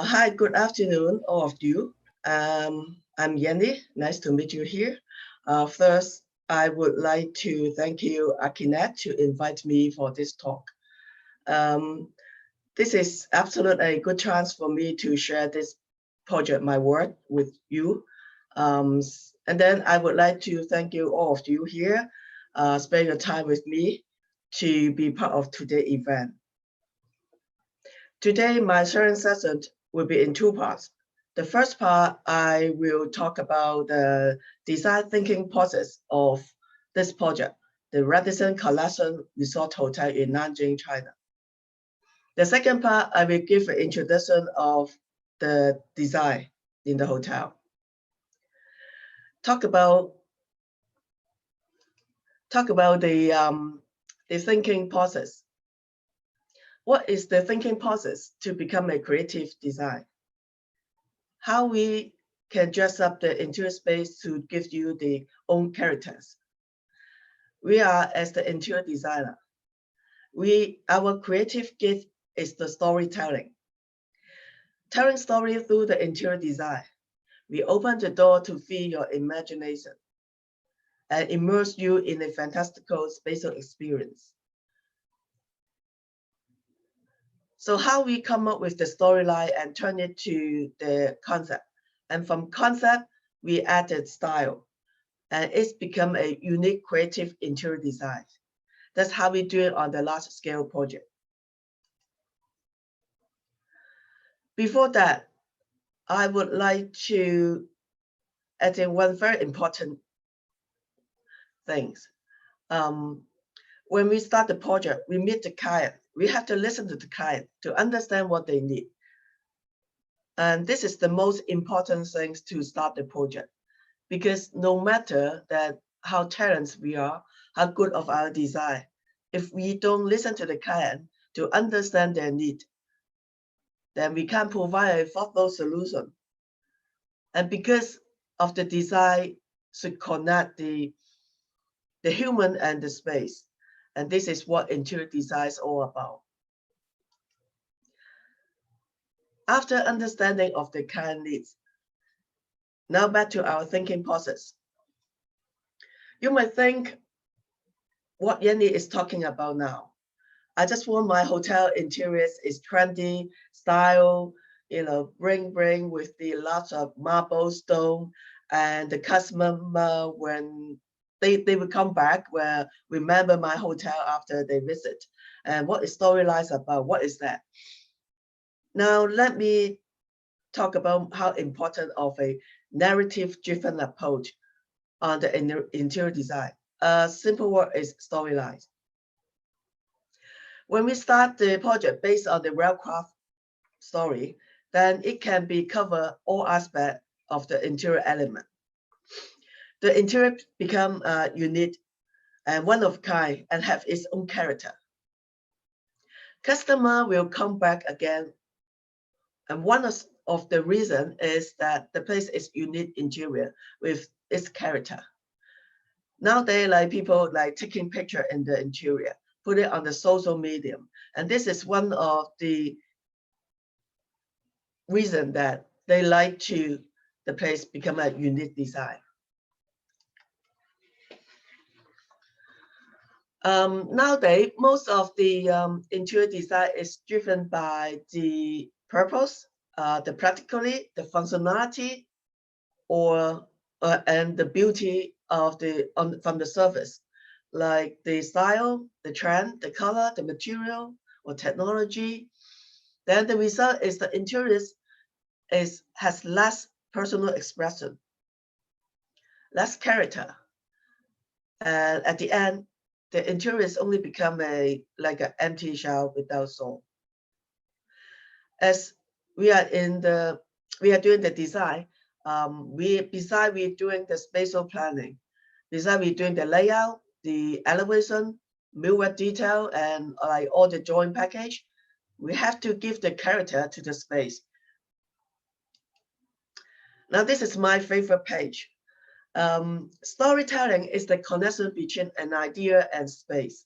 Hi, good afternoon, all of you. I'm Yanie. Nice to meet you here. First, I would like to thank you, ArchiNet, to invite me for this talk. This is absolutely a good chance for me to share this project, my work, with you. And then I would like to thank you, all of you here, spend your time with me to be part of today's event. Today, my sharing session will be in two parts. The first part, I will talk about the design thinking process of this project, the Radisson Collection Resort Hotel in Nanjing-China. The second part, I will give an introduction of the design in the hotel. Talk about the thinking process. What is the thinking process to become a creative design? How we can dress up the interior space to give you the own characters. We are, as the interior designer, our creative gift is the storytelling. Telling story through the interior design, we open the door to feed your imagination and immerse you in a fantastical spatial experience. So how we come up with the storyline and turn it to the concept. And from concept, we added style. And it's become a unique creative interior design. That's how we do it on the large scale project. Before that, I would like to add in one very important thing. When we start the project, we meet the client. We have to listen to the client to understand what they need. And this is the most important thing to start the project, because no matter that how talented we are, how good of our design, if we don't listen to the client to understand their need, then we can't provide a thoughtful solution. And because of the design should connect the human and the space. And this is what interior design is all about. After understanding of the client needs, now back to our thinking process. You might think what Yanie is talking about now. I just want my hotel interiors is trendy, style, bring with the lots of marble stone, and the customer when they will come back will remember my hotel after they visit. And what is storylines about? What is that? Now let me talk about how important of a narrative-driven approach on the interior design. A simple word is storylines. When we start the project based on the well-crafted story, then it can be cover all aspects of the interior element. The interior become unique and one of kind and have its own character. Customer will come back again, and one of the reason is that the place is unique interior with its character. Nowadays, like people like taking picture in the interior, put it on the social medium, and this is one of the reason that they like to the place become a unique design. Nowadays, most of the interior design is driven by the purpose, the practicality, the functionality, and the beauty of from the surface, like the style, the trend, the color, the material, or technology. Then the result is the interior has less personal expression, less character, and at the end, the interiors only become like an empty shell without soul. As we are doing the design, besides we're doing the spatial planning, besides we're doing the layout, the elevation, millwork detail, and like all the drawing package, we have to give the character to the space. Now this is my favorite page. Storytelling is the connection between an idea and space.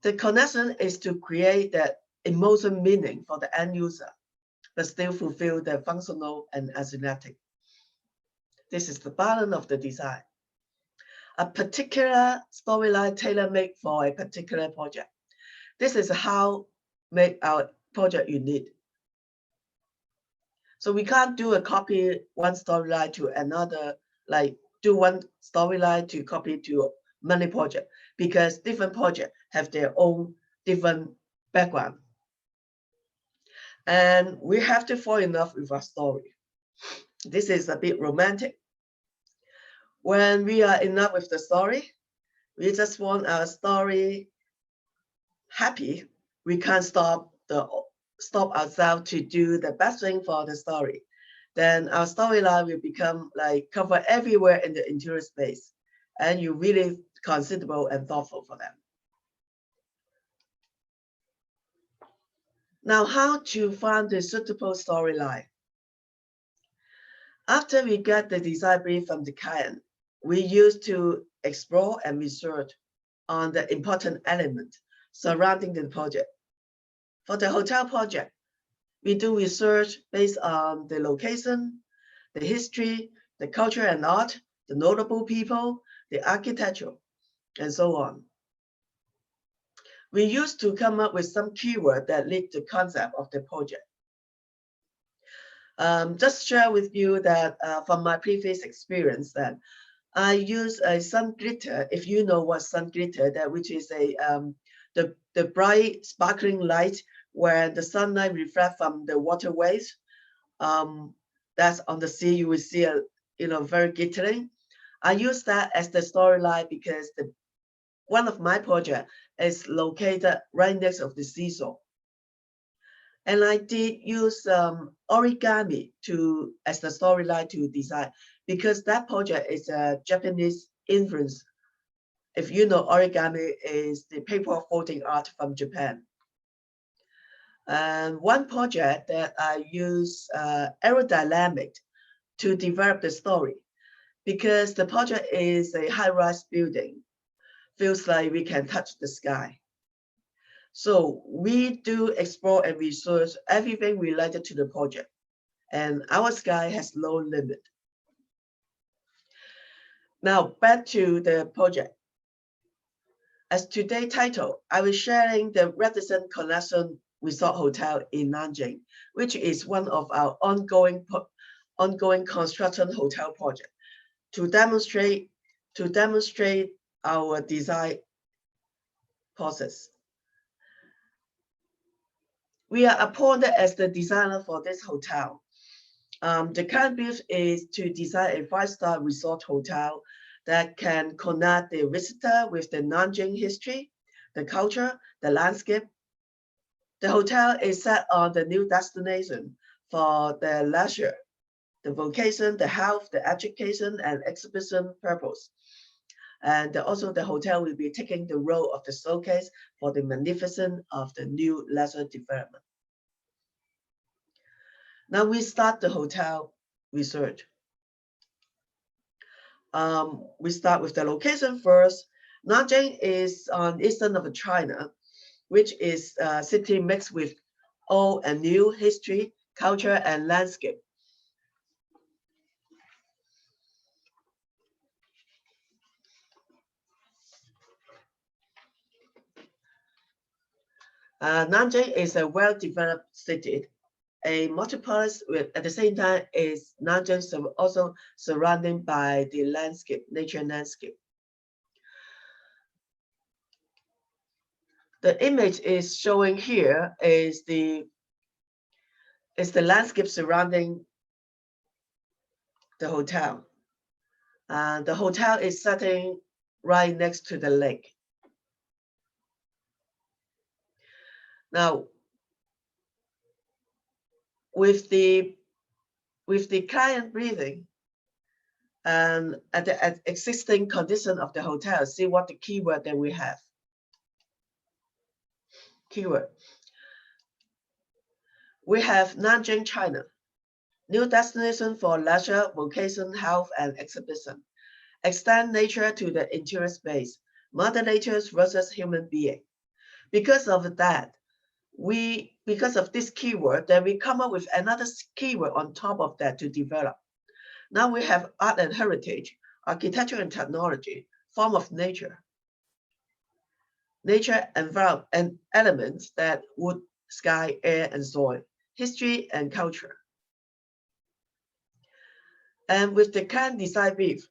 The connection is to create that emotional meaning for the end user, but still fulfill the functional and aesthetic. This is the balance of the design. A particular storyline tailor-made for a particular project. This is how make our project unique. So we can't do a copy one storyline to another, like do one storyline to copy to many projects, because different projects have their own different background. And we have to fall in love with our story. This is a bit romantic. When we are in love with the story, we just want our story happy. We can't stop ourselves to do the best thing for the story. Then our storyline will become like cover everywhere in the interior space, and you really considerable and thoughtful for them. Now, how to find the suitable storyline? After we get the design brief from the client, we used to explore and research on the important element surrounding the project. For the hotel project, we do research based on the location, the history, the culture and art, the notable people, the architecture, and so on. We used to come up with some keyword that lead the concept of the project. Just share with you that from my previous experience that I use a sun glitter. If you know what sun glitter, that which is a the bright sparkling light where the sunlight reflects from the waterways. That's on the sea. You will see a very glittering. I use that as the storyline because one of my projects is located right next of the seashore. And I did use origami as the storyline to design, because that project is a Japanese influence. If you know, origami is the paper folding art from Japan. And one project that I use aerodynamic to develop the story, because the project is a high-rise building, feels like we can touch the sky. So we do explore and research everything related to the project, and our sky has no limit. Now back to the project. As today's title, I was sharing the Radisson Connection Resort Hotel in Nanjing, which is one of our ongoing construction hotel project, to demonstrate our design process. We are appointed as the designer for this hotel. The current brief is to design a 5-star resort hotel that can connect the visitor with the Nanjing history, the culture, the landscape. The hotel is set on the new destination for the leisure, the vocation, the health, the education, and exhibition purpose. And also the hotel will be taking the role of the showcase for the magnificence of the new leisure development. Now we start the hotel research. We start with the location first. Nanjing is on eastern of China, which is a city mixed with old and new history, culture, and landscape. Nanjing is a well-developed city, a metropolis with, at the same time, is Nanjing also surrounded by the landscape, nature landscape. The image is showing here is the landscape surrounding the hotel. The hotel is sitting right next to the lake. Now, with the client briefing and at the existing condition of the hotel, see what the keyword that we have. Keyword. We have Nanjing-China, new destination for leisure, vocation, health, and exhibition. Extend nature to the interior space, Mother Nature versus human being. Because of that, because of this keyword, then we come up with another keyword on top of that to develop. Now we have art and heritage, architecture and technology, form of nature, environment, and elements that wood, sky, air, and soil, history and culture. And with the current design brief,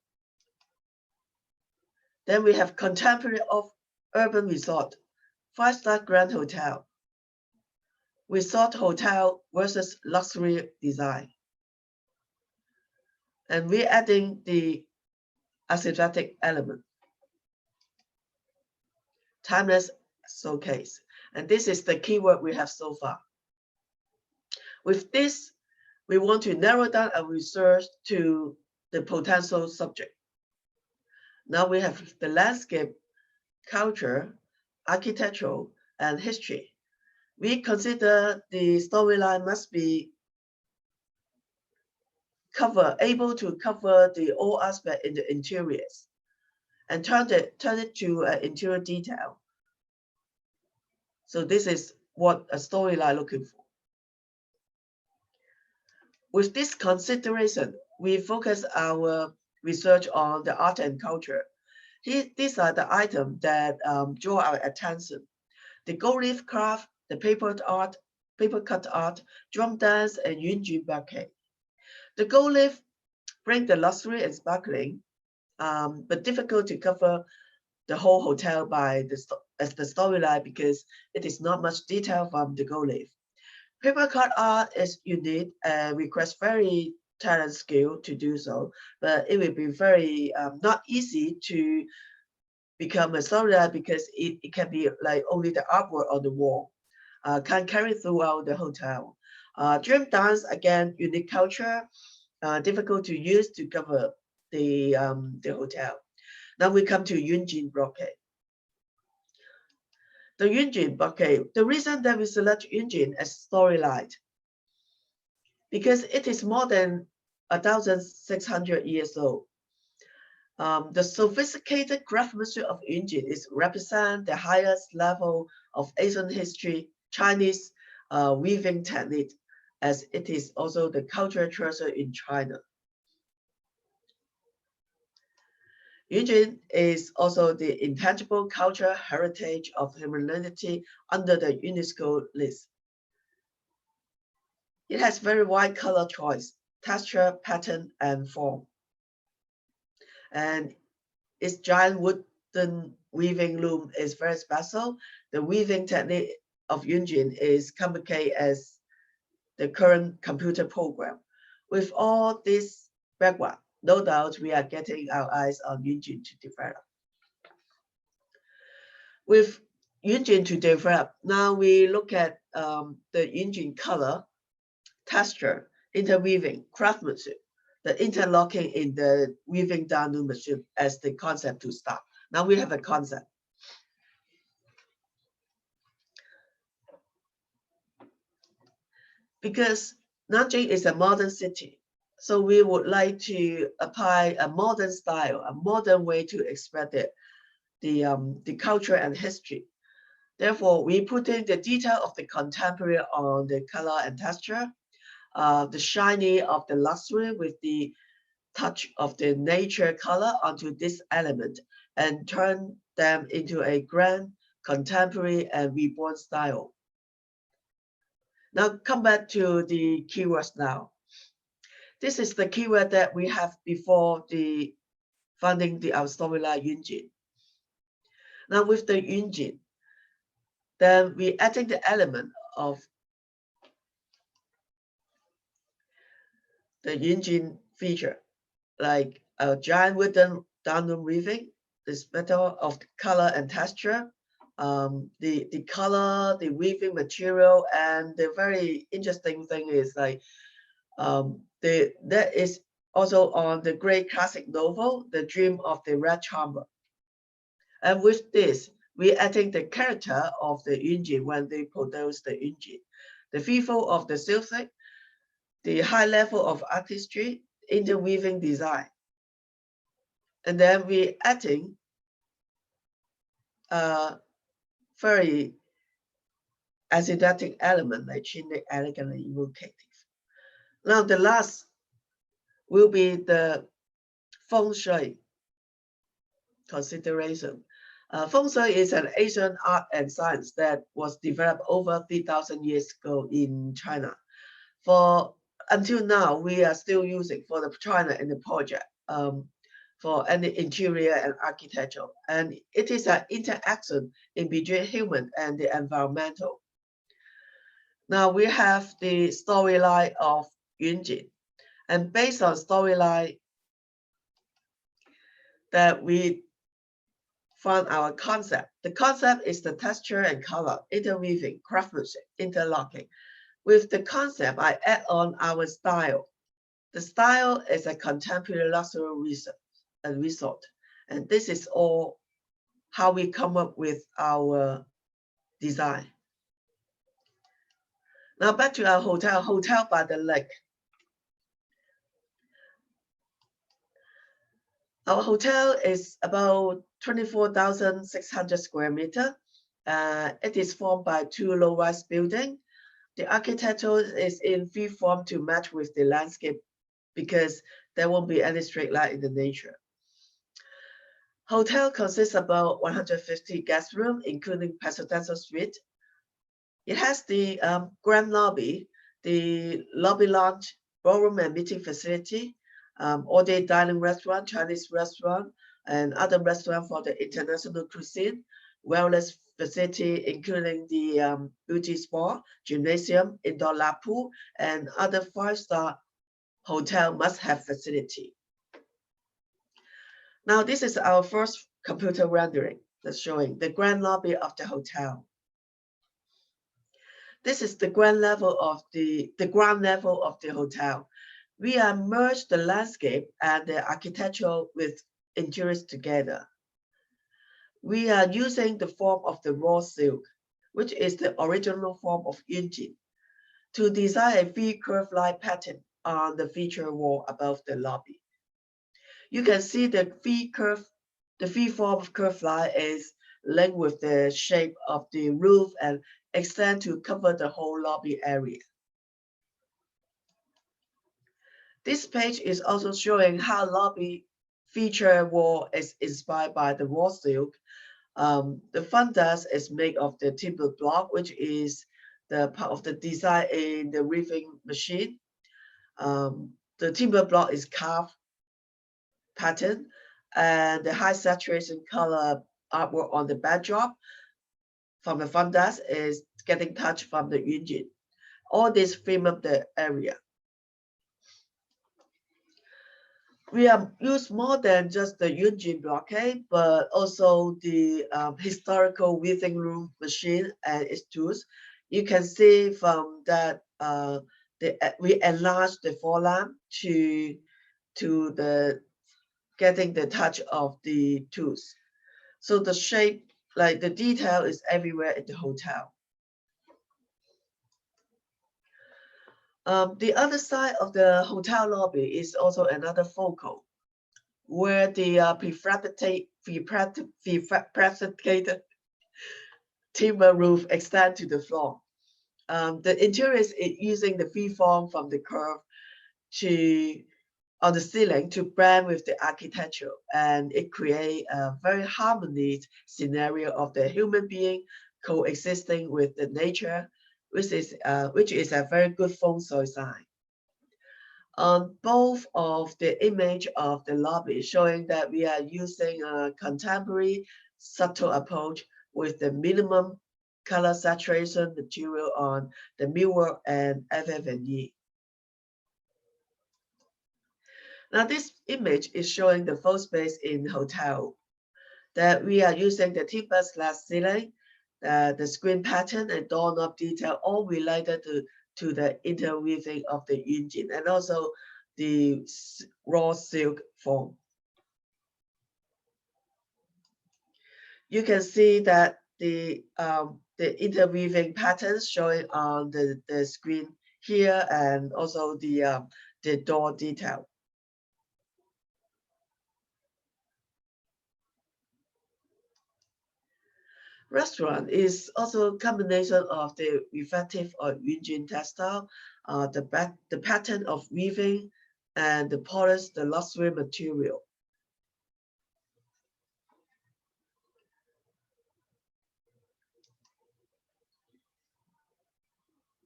then we have contemporary of urban resort, 5-star grand hotel, resort hotel versus luxury design. And we're adding the aesthetic element, timeless showcase. And this is the keyword we have so far. With this, we want to narrow down our research to the potential subject. Now we have the landscape, culture, architectural, and history. We consider the storyline must be able to cover the all aspect in the interiors and turn it to an interior detail. So this is what a storyline looking for. With this consideration, we focus our research on the art and culture. These are the items that draw our attention. The gold leaf craft, the paper cut art, drum dance, and Yunjin bouquet. The gold leaf bring the luxury and sparkling, but difficult to cover the whole hotel as the storyline because it is not much detail from the gold leaf. Paper cut art is unique and requires very talent skill to do so, but it will be very not easy to become a storyline because it can be like only the artwork on the wall, can carry throughout the hotel. Drum dance, again, unique culture, difficult to use to cover the hotel. Now we come to Yunjin bouquet. The Yunjin bouquet, the reason that we select Yunjin as storyline, because it is more than 1,600 years old. The sophisticated craftsmanship of Yunjin is represent the highest level of Asian history, Chinese weaving technique, as it is also the cultural treasure in China. Yunjin is also the intangible cultural heritage of humanity under the UNESCO list. It has very wide color choice, texture, pattern, and form. And its giant wooden weaving loom is very special. The weaving technique of Yunjin is complicated as the current computer program. With all this background, no doubt we are getting our eyes on Yunjin to develop. With Yunjin to develop, now we look at the Yunjin color, texture, interweaving, craftsmanship, the interlocking in the weaving down loom machine as the concept to start. Now we have a concept. Because Nanjing is a modern city, so we would like to apply a modern style, a modern way to express the culture and history. Therefore, we put in the detail of the contemporary on the color and texture, the shiny of the luxury with the touch of the nature color onto this element and turn them into a grand, contemporary, and reborn style. Now come back to the keywords now. This is the keyword that we have before the finding our storyline Yunjin. Now with the Yunjin, then we adding the element of the Yunjin feature, like a giant wooden downloom weaving, the spectrum of the color and texture, the color, the weaving material, and the very interesting thing is like that is also on the great classic novel, The Dream of the Red Chamber. And with this, we're adding the character of the Yunjin when they produce the Yunjin, the fearful of the silk, the high level of artistry, interweaving design. And then we're adding very aesthetic element like scenic, elegant, and evocative. Now the last will be the feng shui consideration. Feng shui is an Asian art and science that was developed over 3,000 years ago in China. Until now, we are still using for the China in the project for any interior and architecture. And it is an interaction in between human and the environmental. Now we have the storyline of Yunjin. And based on storyline that we found our concept. The concept is the texture and color, interweaving, craftsmanship, interlocking. With the concept, I add on our style. The style is a contemporary luxury resort. And this is all how we come up with our design. Now back to our hotel by the lake. Our hotel is about 24,600 square meters. It is formed by 2 low-rise buildings. The architecture is in free form to match with the landscape because there won't be any straight line in the nature. Hotel consists of about 150 guest rooms, including presidential suite. It has the grand lobby, the lobby lounge, ballroom and meeting facility, all-day dining restaurant, Chinese restaurant, and other restaurants for the international cuisine, wellness facility, including the beauty spa, gymnasium, indoor lap pool, and other 5-star hotel must-have facility. Now, this is our first computer rendering that's showing the grand lobby of the hotel. This is the ground level of the hotel. We have merged the landscape and the architecture with interiors together. We are using the form of the raw silk, which is the original form of Yunjin, to design a V-curve line pattern on the feature wall above the lobby. You can see the V form of curved line is linked with the shape of the roof and extend to cover the whole lobby area. This page is also showing how lobby feature wall is inspired by the raw silk. The front desk is made of the timber block, which is the part of the design in the weaving machine. The timber block is carved pattern, and the high saturation color artwork on the backdrop from the front desk is getting touched from the Yunjin. All this frame up the area. We have used more than just the Yunjin blockade, but also the historical weaving room machine and its tools. You can see from that we enlarged the forelamp to the getting the touch of the tools. So the shape, like the detail, is everywhere in the hotel. The other side of the hotel lobby is also another focal, where the prefabricated timber roof extends to the floor. The interior is using the V form from the curve on the ceiling to blend with the architecture, and it creates a very harmonious scenario of the human being coexisting with the nature, which is a very good feng shui sign. On both of the image of the lobby showing that we are using a contemporary subtle approach with the minimum color saturation material on the millwork and FF&E. Now this image is showing the full space in hotel, that we are using the timber glass ceiling, the screen pattern and doorknob detail, all related to the interweaving of the Yunjin and also the raw silk form. You can see that the interweaving patterns showing on the screen here, and also the door detail. Restaurant is also a combination of the effective or Yunjin textile, the pattern of weaving, and the polished, the luxury material.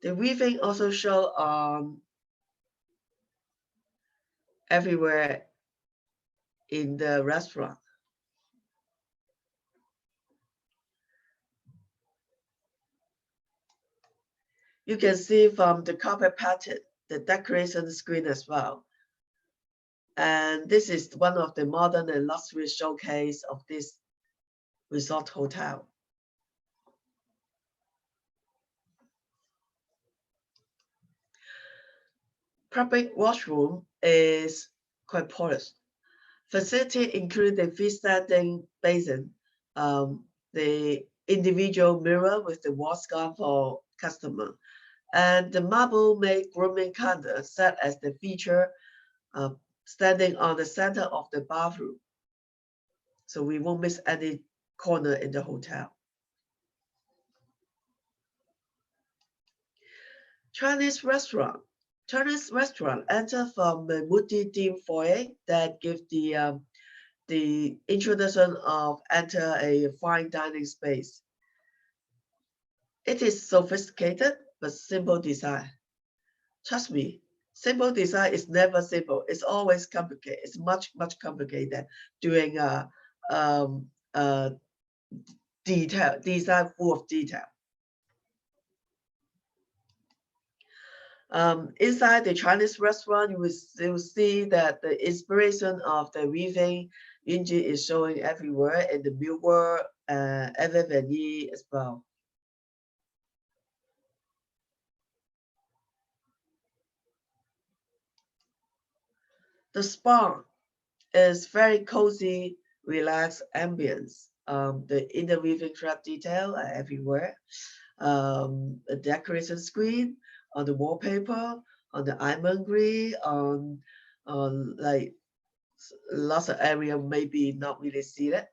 The weaving also show everywhere in the restaurant. You can see from the carpet pattern, the decoration screen as well. And this is one of the modern and luxury showcase of this resort hotel. Public washroom is quite polished. Facility include the freestanding basin, the individual mirror with the wash gun for customer, and the marble-made grooming counter set as the feature, standing on the center of the bathroom. So we won't miss any corner in the hotel. Chinese restaurant. Chinese restaurant enter from the multi-theme foyer that give the introduction of enter a fine dining space. It is sophisticated but simple design. Trust me, simple design is never simple. It's always complicated. It's much complicated doing a design full of detail. Inside the Chinese restaurant, you will see that the inspiration of the weaving Yunjin is showing everywhere in the millwork, FF&E as well. The spa is very cozy, relaxed ambience. The interweaving thread detail are everywhere. A decoration screen on the wallpaper, on the ironmongery, on like lots of area maybe not really see it.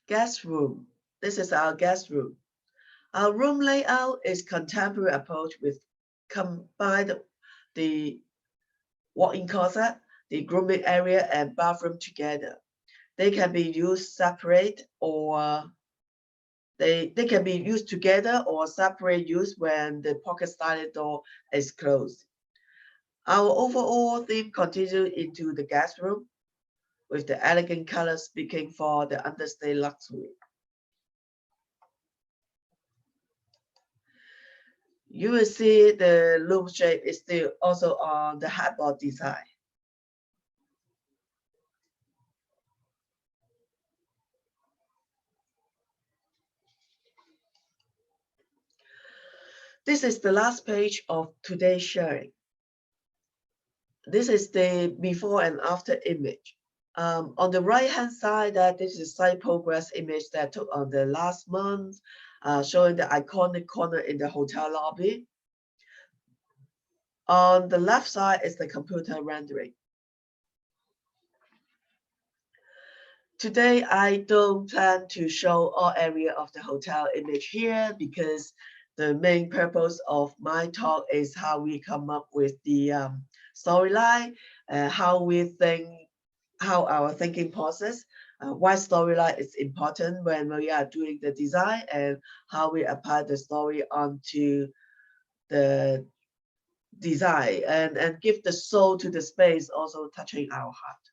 Guest room. This is our guest room. Our room layout is contemporary approach with combined the walk-in closet, the grooming area, and bathroom together. They can be used separate or they can be used together or separate use when the pocket styling door is closed. Our overall theme continues into the guest room with the elegant colors speaking for the understated luxury. You will see the loom shape is still also on the headboard design. This is the last page of today's sharing. This is the before and after image. On the right hand side, this is site progress image that I took on the last month, showing the iconic corner in the hotel lobby. On the left side is the computer rendering. Today, I don't plan to show all area of the hotel image here because the main purpose of my talk is how we come up with the storyline, how our thinking process, why storyline is important when we are doing the design, and how we apply the story onto the design and give the soul to the space, also touching our heart.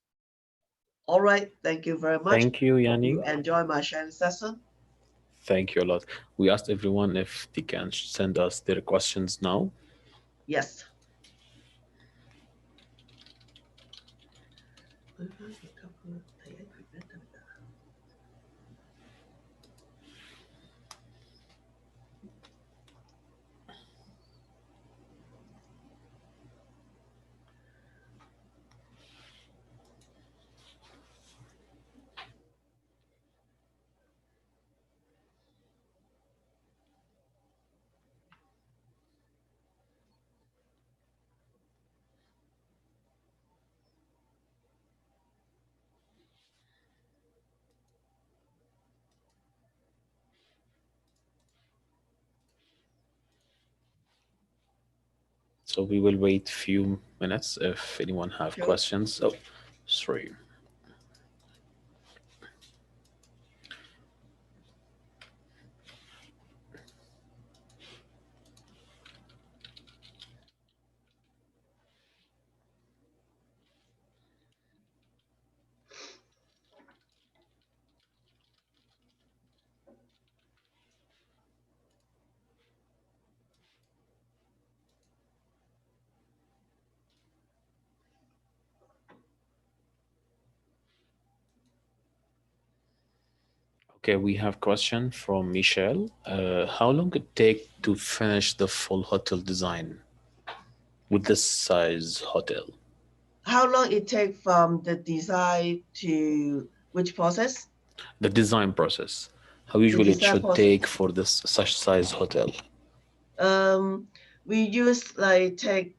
All right, thank you very much. Thank you, Yanie. Enjoy my sharing session. Thank you a lot. We asked everyone if they can send us their questions now. Yes. So we will wait few minutes if anyone have Sure. questions. Oh, sorry. Okay, we have question from Michelle. How long it take to finish the full hotel design with this size hotel? How long it take from the design to which process? The design process. How The usually it design should process. take for this such size hotel? We use like take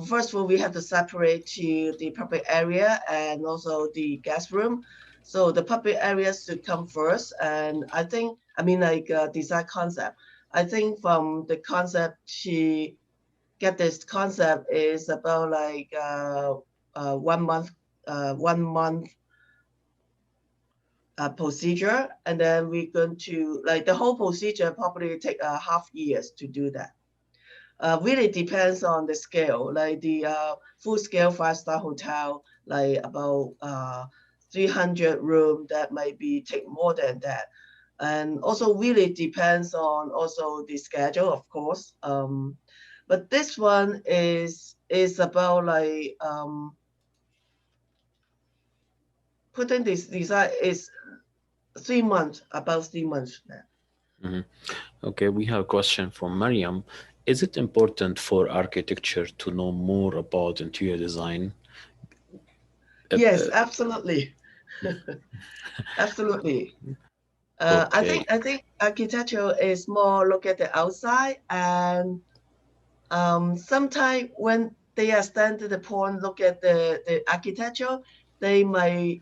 first of all we have to separate to the public area and also the guest room. So the public areas should come first, and I mean like design concept. I think from the concept to get this concept is about like 1 month, 1 month procedure, and then we're going to like the whole procedure probably take half years to do that. Really depends on the scale, like the full scale 5-star hotel, like about 300 room, that might be take more than that. And also really depends on also the schedule, of course. But this one is about like putting this design is 3 months, about 3 months now. Mhm. Okay, we have a question from Mariam. Is it important for architecture to know more about interior design? Yes, absolutely. Absolutely. Okay. I think architecture is more look at the outside, and sometimes when they are stand to the point look at the architecture, they might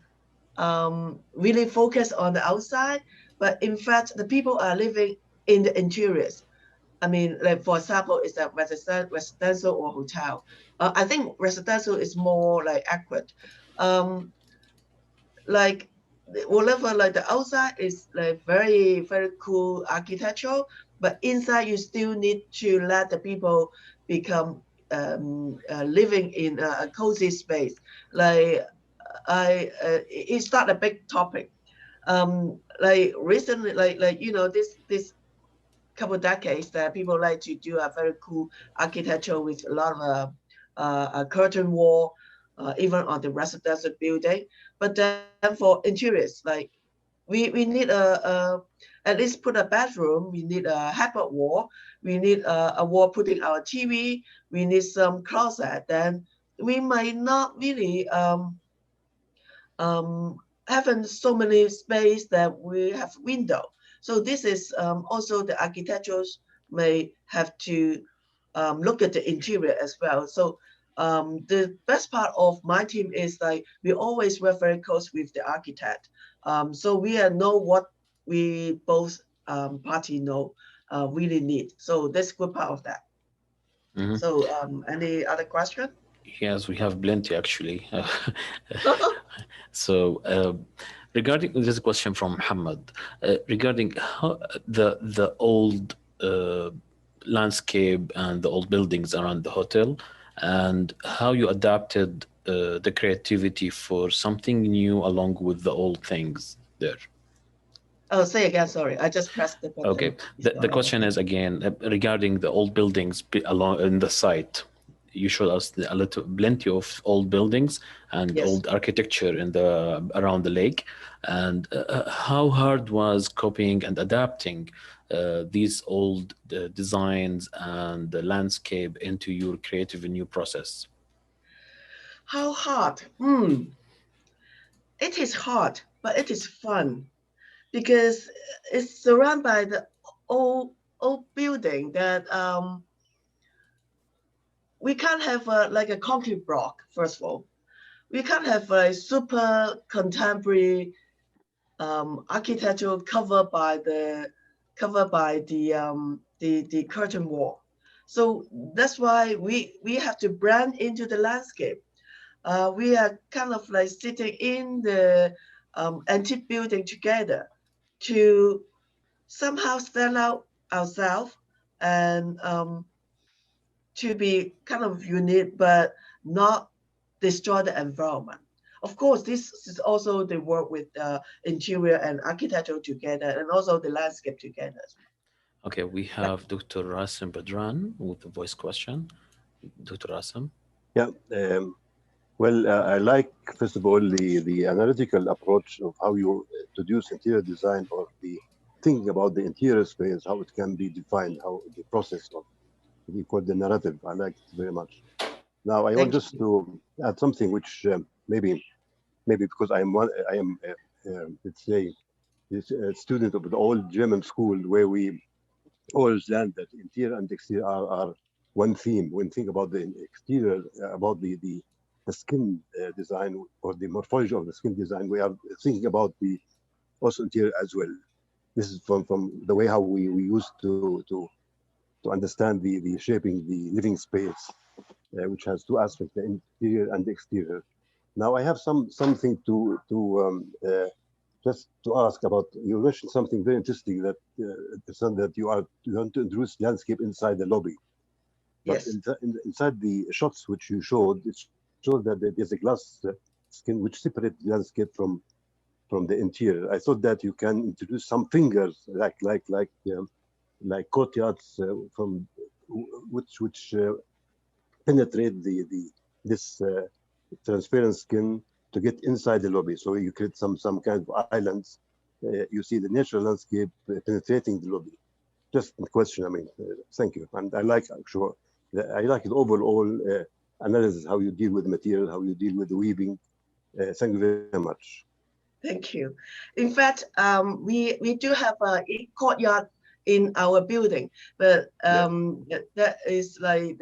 really focus on the outside, but in fact the people are living in the interiors. I mean, like for example, is that residential or hotel? I think residential is more like accurate. Um, like whatever, like the outside is like very cool architecture, but inside you still need to let the people become living in a cozy space. Like it's not a big topic. Like recently, like you know, this couple of decades that people like to do a very cool architecture with a lot of a curtain wall, even on the residential building. But then for interiors, like we need at least put a bathroom. We need a headboard wall. We need a wall putting our TV. We need some closet. Then we might not really um, having so many space that we have window. So this is also the architectures may have to look at the interior as well. So the best part of my team is like we always work very close with the architect. So we know what we both party know really need. So that's good part of that. Mhm. So any other question? Yes, we have plenty actually. So, regarding this question from Muhammad, regarding how the old landscape and the old buildings around the hotel, and how you adapted the creativity for something new along with the old things there. Oh, say again. Sorry, I just pressed the Okay, button. the question is again regarding the old buildings along in the site. You showed us a little plenty of old buildings and Yes. old architecture in the around the lake, and how hard was copying and adapting these old designs and the landscape into your creative and new process. How hard? It is hard, but it is fun because it's surrounded by the old building that we can't have like a concrete block. First of all, we can't have a super contemporary architecture covered by the curtain wall. So that's why we have to blend into the landscape. We are kind of like sitting in the antique building together to somehow stand out ourselves and to be kind of unique, but not destroy the environment. Of course, this is also the work with interior and architecture together, and also the landscape together. Okay, we have Dr. Rasim Badran with a voice question. Dr. Rasim. Yeah. Well, I like, first of all, the analytical approach of how you introduce interior design, or the thinking about the interior space, how it can be defined, how the process of what you call the narrative. I like it very much. Now, I want Thank just to add something which maybe because I am let's say a student of the old German school, where we always learned that interior and exterior are one theme. When think about the exterior, about the skin design, or the morphology of the skin design, we are thinking about the also interior as well. This is from the way how we used to understand the shaping the living space, which has two aspects, the interior and the exterior. Now I have something to just to ask about. You mentioned something very interesting, that that you want to introduce landscape inside the lobby. But Yes. inside the shots which you showed, it showed that there's a glass skin which separates the landscape from the interior. I thought that you can introduce some fingers, like courtyards from which penetrate this transparent skin to get inside the lobby. So you create some kind of islands. You see the natural landscape penetrating the lobby. Just a question. I mean, thank you. And I like the overall analysis, how you deal with material, how you deal with the weaving. Thank you very much. Thank you. In fact, we do have a courtyard in our building, but that is like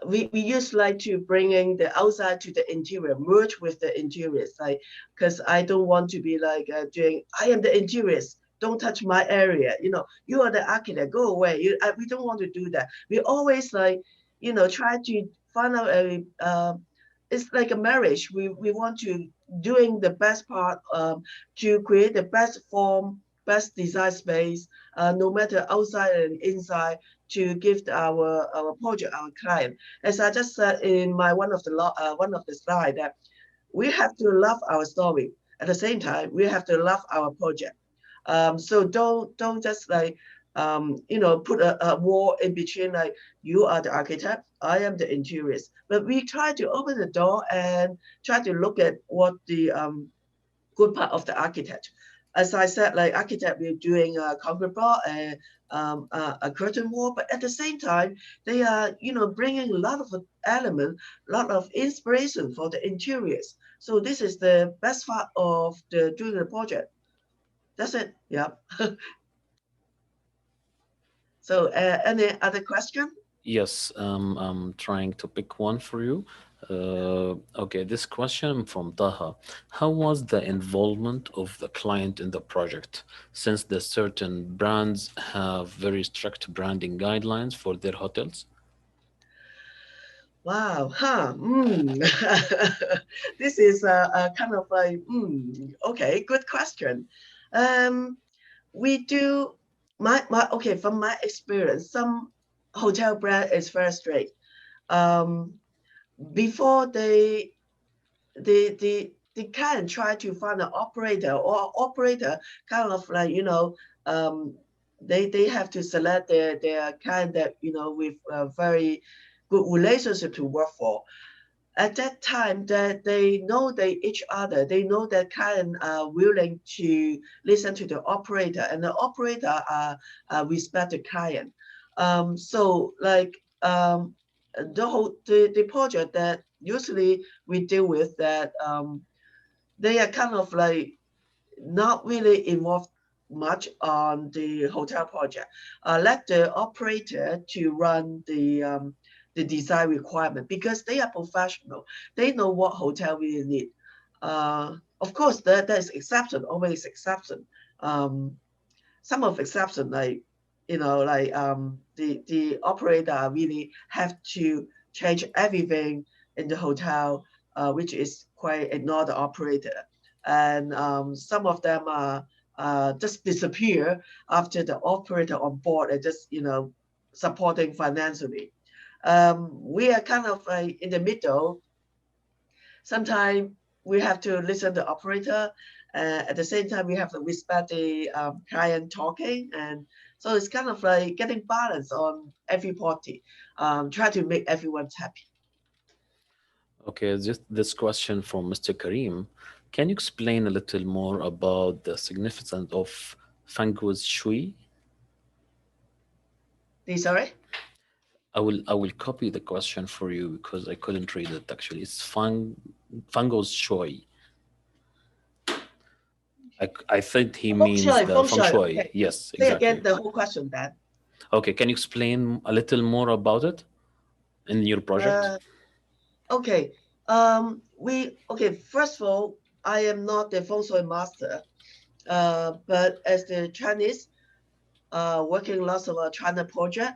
we used like to bringing the outside to the interior, merge with the interiors, like, because I don't want to be like doing, I am the interiors, don't touch my area, you are the architect, go away. We don't want to do that. We always like, try to find out it's like a marriage. We want to doing the best part to create the best form, best design space, no matter outside and inside, to give our project, our client. As I just said in my one of the slide, that we have to love our story. At the same time, we have to love our project. So don't just like put a wall in between, like you are the architect, I am the interiors. But we try to open the door and try to look at what the good part of the architect. As I said, like architect, we're doing a concrete block and a curtain wall, but at the same time, they are, bringing a lot of element, a lot of inspiration for the interiors. So this is the best part of doing the project. That's it. Yeah. So any other question? Yes, I'm trying to pick one for you. Okay, this question from Taha. How was the involvement of the client in the project, since the certain brands have very strict branding guidelines for their hotels? Wow, This is a kind of like, okay, good question. We do, okay, from my experience, some hotel brand is very strict. Before they kind of try to find an operator, or operator kind of like, they have to select their kind that, with a very good relationship to work for. At that time, that they know each other, they know that client are willing to listen to the operator, and the operator respect the client. So like the project that usually we deal with, that they are kind of like not really involved much on the hotel project. Let the operator to run the design requirement, because they are professional. They know what hotel we need. Of course, that is exception, always exception. Some of exception, like you know, like the operator really have to change everything in the hotel, which is quite ignore the operator. And some of them just disappear after the operator on board and just, you know, supporting financially. We are kind of like in the middle. Sometimes we have to listen to the operator. At the same time, we have to respect the client talking. And so it's kind of like getting balance on every party, try to make everyone happy. Okay, just this question from Mr. Karim. Can you explain a little more about the significance of Fango's Shui? Sorry? I will copy the question for you because I couldn't read it actually. It's Fango's Shui. I think he means the feng shui. Okay. Yes, Say exactly. again the whole question then. Okay, can you explain a little more about it in your project? Okay. First of all, I am not the feng shui master, but as the Chinese, working lots of China project,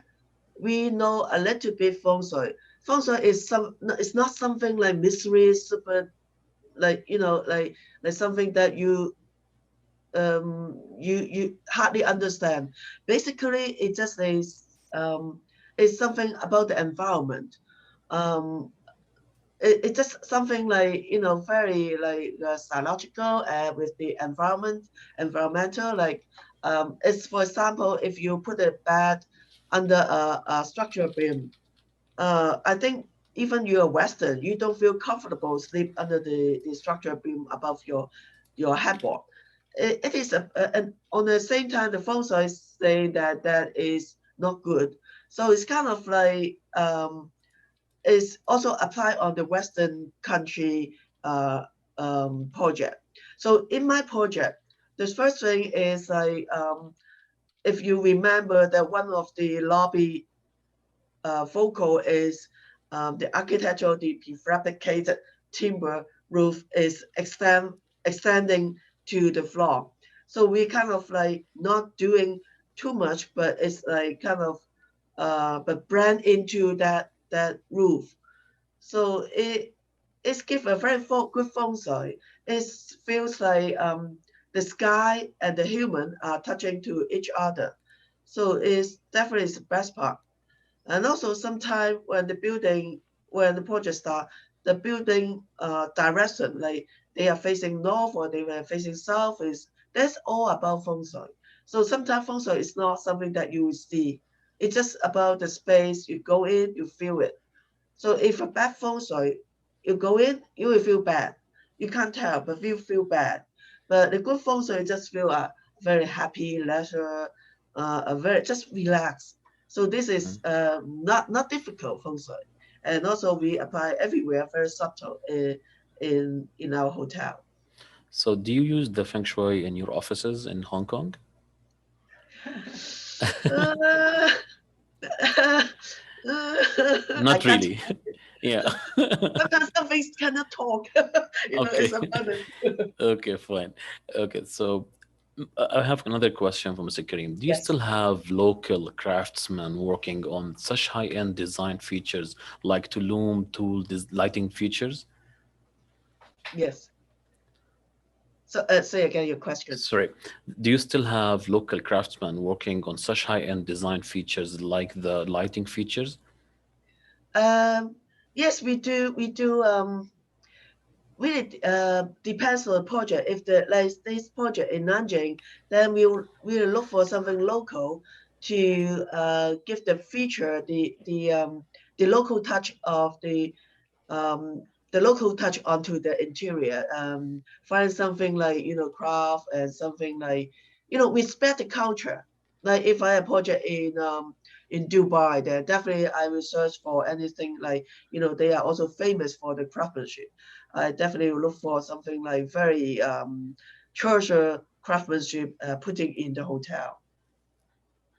we know a little bit feng shui. Feng shui is it's not something like mystery, super, like, you know, like something that you hardly understand. Basically, it just is it's something about the environment. It's just something like, you know, very like psychological with the environmental. Like it's, for example, if you put a bed under a structural beam, I think even you're Western, you don't feel comfortable sleep under the structural beam above your headboard. It is and on the same time, the feng shui is saying that that is not good. So it's kind of like is also applied on the Western country project. So in my project, the first thing is like if you remember that one of the lobby focal is the architectural, the prefabricated timber roof is extending to the floor. So we kind of like not doing too much, but it's like kind of but blend into that roof. So it's give a very good feng shui. It feels like the sky and the human are touching to each other. So it's definitely the best part. And also sometimes when the project start, the building direction, like they are facing north or they were facing south, that's all about feng shui. So sometimes feng shui is not something that you will see. It's just about the space. You go in, you feel it. So if a bad feng shui, you go in, you will feel bad. You can't tell, but you feel bad. But the good feng shui just feel very happy, leisure, a very just relaxed. So this is not difficult feng shui, and also we apply everywhere, very subtle in our hotel. So do you use the feng shui in your offices in Hong Kong? Not really. Yeah. Sometimes some things cannot talk. You know, Okay. it's abundant. Okay, fine. Okay, so I have another question from Mr. Karim. Do you Yes. still have local craftsmen working on such high-end design features like loom, tool, lighting features? Yes. So say again your question. Sorry. Do you still have local craftsmen working on such high-end design features like the lighting features? Yes, we do. We do. Really depends on the project. If like this project in Nanjing, then we'll look for something local to give the feature the local touch of the local touch onto the interior. Find something like, you know, craft and something like, you know, respect the culture. Like if I have a project in Dubai, then definitely I will search for anything like, you know, they are also famous for the craftsmanship. I definitely will look for something like very treasure craftsmanship putting in the hotel.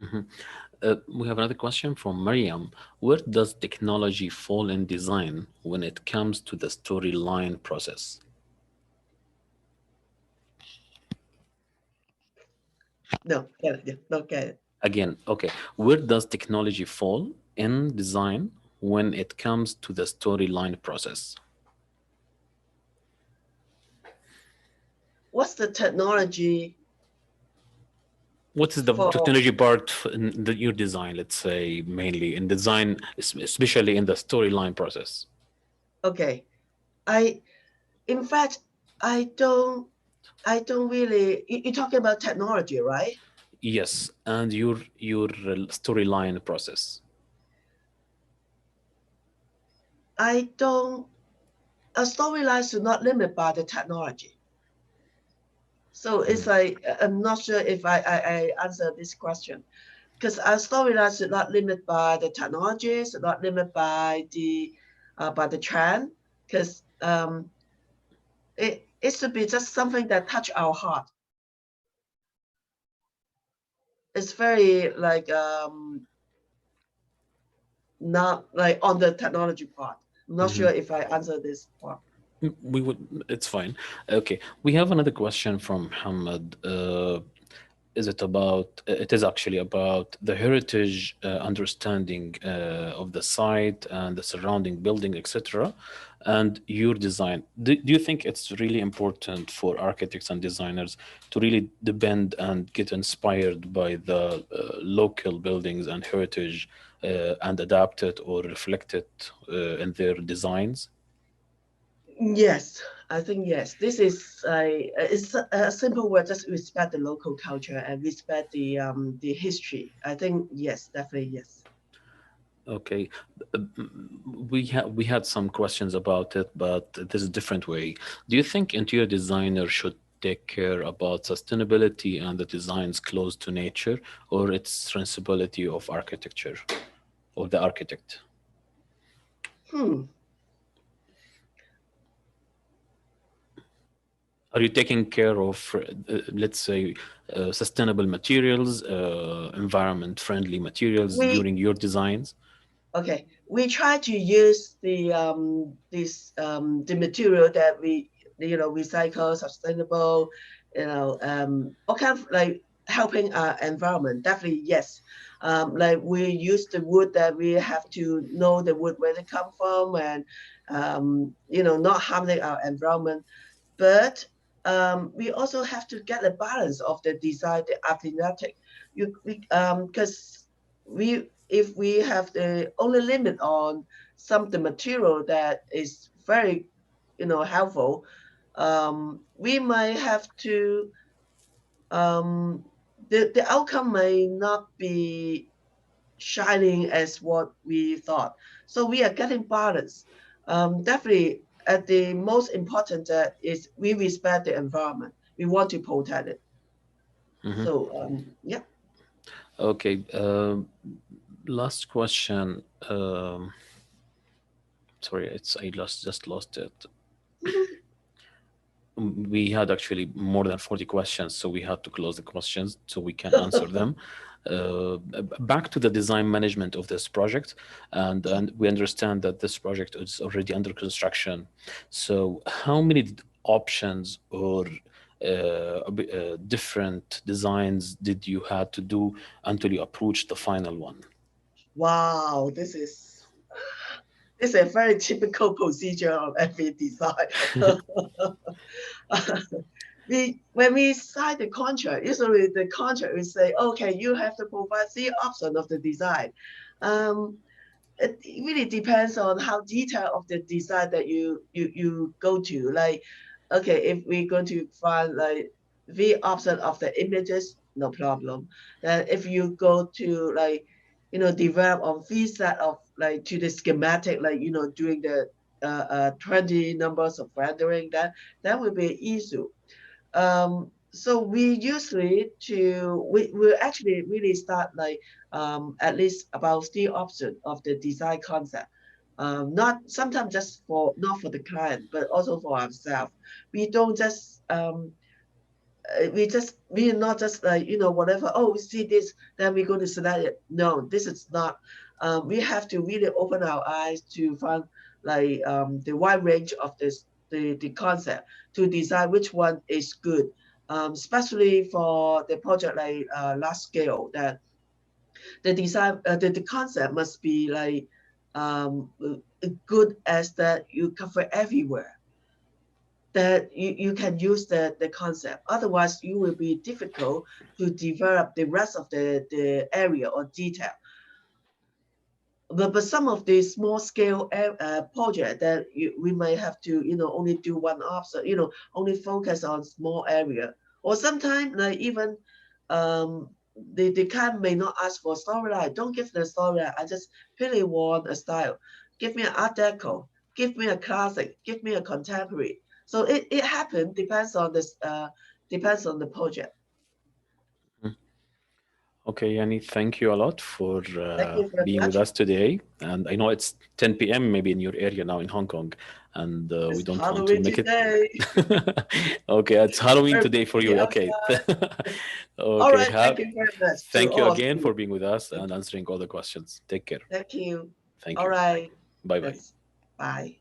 Mhm. We have another question from Mariam. Where does technology fall in design when it comes to the storyline process? No, get it. No, get it. Again, okay, where does technology fall in design when it comes to the storyline process? What's the technology What is the for? technology part in your design, let's say, mainly in design, especially in the storyline process? Okay, in fact, I don't really, you're talking about technology, right? Yes, and your storyline process. I don't, a storyline should not limit by the technology. So it's like, I'm not sure if I answer this question, because our storyline should not limit by the technology, should not limit by the trend, because it should be just something that touch our heart. It's very like not like on the technology part. I'm not sure if I answer this part. We would, it's fine. Okay, we have another question from Muhammad. Is it about, it is actually about the heritage understanding of the site and the surrounding building, etc., and your design. Do you think it's really important for architects and designers to really depend and get inspired by the local buildings and heritage and adapt it or reflect it in their designs? Yes, I think yes. This is it's a simple word. Just respect the local culture and respect the history. I think yes, definitely yes. Okay, we had some questions about it, but this is a different way. Do you think interior designers should take care about sustainability and the designs close to nature, or it's responsibility of architecture, of the architect? Are you taking care of, let's say, sustainable materials, environment-friendly materials during your designs? Okay, we try to use the the material that we recycle, sustainable, all kind of like helping our environment. Definitely yes. Like we use the wood that we have to know the wood where they come from and not harming our environment. But we also have to get the balance of the design, the aesthetic. Because if we have the only limit on some of the material that is very helpful, we might have to the outcome may not be shining as what we thought. So we are getting balance. Definitely, at the most important is we respect the environment. We want to protect it. So yeah. Okay. Last question. Sorry, I just lost it. We had actually more than 40 questions, so we had to close the questions so we can answer them. Back to the design management of this project, and we understand that this project is already under construction. So how many options or different designs did you have to do until you approach the final one? Wow, this is a very typical procedure of every design. When we sign the contract, usually the contract will say, okay, you have to provide 3 options of the design. It really depends on how detailed of the design that you go to. Like, okay, if we're going to find like 3 options of the images, no problem. Then if you go to like, develop on 3 set of like to the schematic, like doing the 20 numbers of rendering, that will be an issue. So we usually we actually really start like at least about 3 options of the design concept. Not sometimes just not for the client, but also for ourselves. We don't just we are not just like whatever. Oh, we see this, then we're going to select it. No, this is not. We have to really open our eyes to find like the wide range of the concept to decide which one is good. Especially for the project like large scale that the design, the concept must be like good as that you cover everywhere, that you can use the concept. Otherwise, you will be difficult to develop the rest of the area or detail. But some of the small scale project that we might have to, only do one option, only focus on small area. Or sometimes like even the client may not ask for storyline. Don't give the storyline. I just really want a style. Give me an art deco. Give me a classic. Give me a contemporary. So it happens, depends on this, depends on the project. Okay, Yanie, thank you a lot for being with much. us today. And I know it's 10 p.m. maybe in your area now in Hong Kong, and we don't want to make today. it. Okay, it's Halloween today for you. Okay. Okay. All right. Thank you very much. Thank you again for being with us and answering all the questions. Take care. Thank you. Thank you. All right. Bye-bye. Bye.